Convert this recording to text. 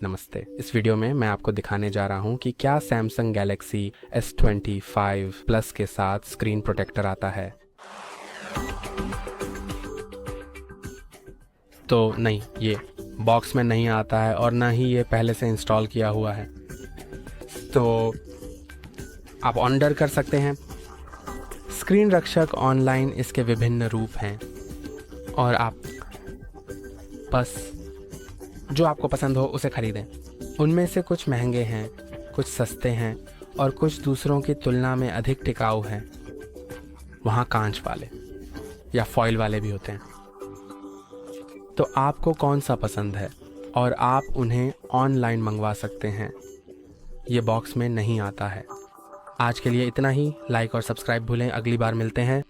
नमस्ते। इस वीडियो में मैं आपको दिखाने जा रहा हूं कि क्या सैमसंग गैलेक्सी S25 प्लस के साथ स्क्रीन प्रोटेक्टर आता है। तो नहीं, ये बॉक्स में नहीं आता है और ना ही ये पहले से इंस्टॉल किया हुआ है। तो आप ऑर्डर कर सकते हैं। स्क्रीन रक्षक ऑनलाइन इसके विभिन्न रूप हैं और आप बस जो आपको पसंद हो उसे खरीदें। उनमें से कुछ महंगे हैं, कुछ सस्ते हैं और कुछ दूसरों की तुलना में अधिक टिकाऊ हैं। वहाँ कांच वाले या फॉइल वाले भी होते हैं। तो आपको कौन सा पसंद है और आप उन्हें ऑनलाइन मंगवा सकते हैं। ये बॉक्स में नहीं आता है। आज के लिए इतना ही। लाइक और सब्सक्राइब भूलें। अगली बार मिलते हैं।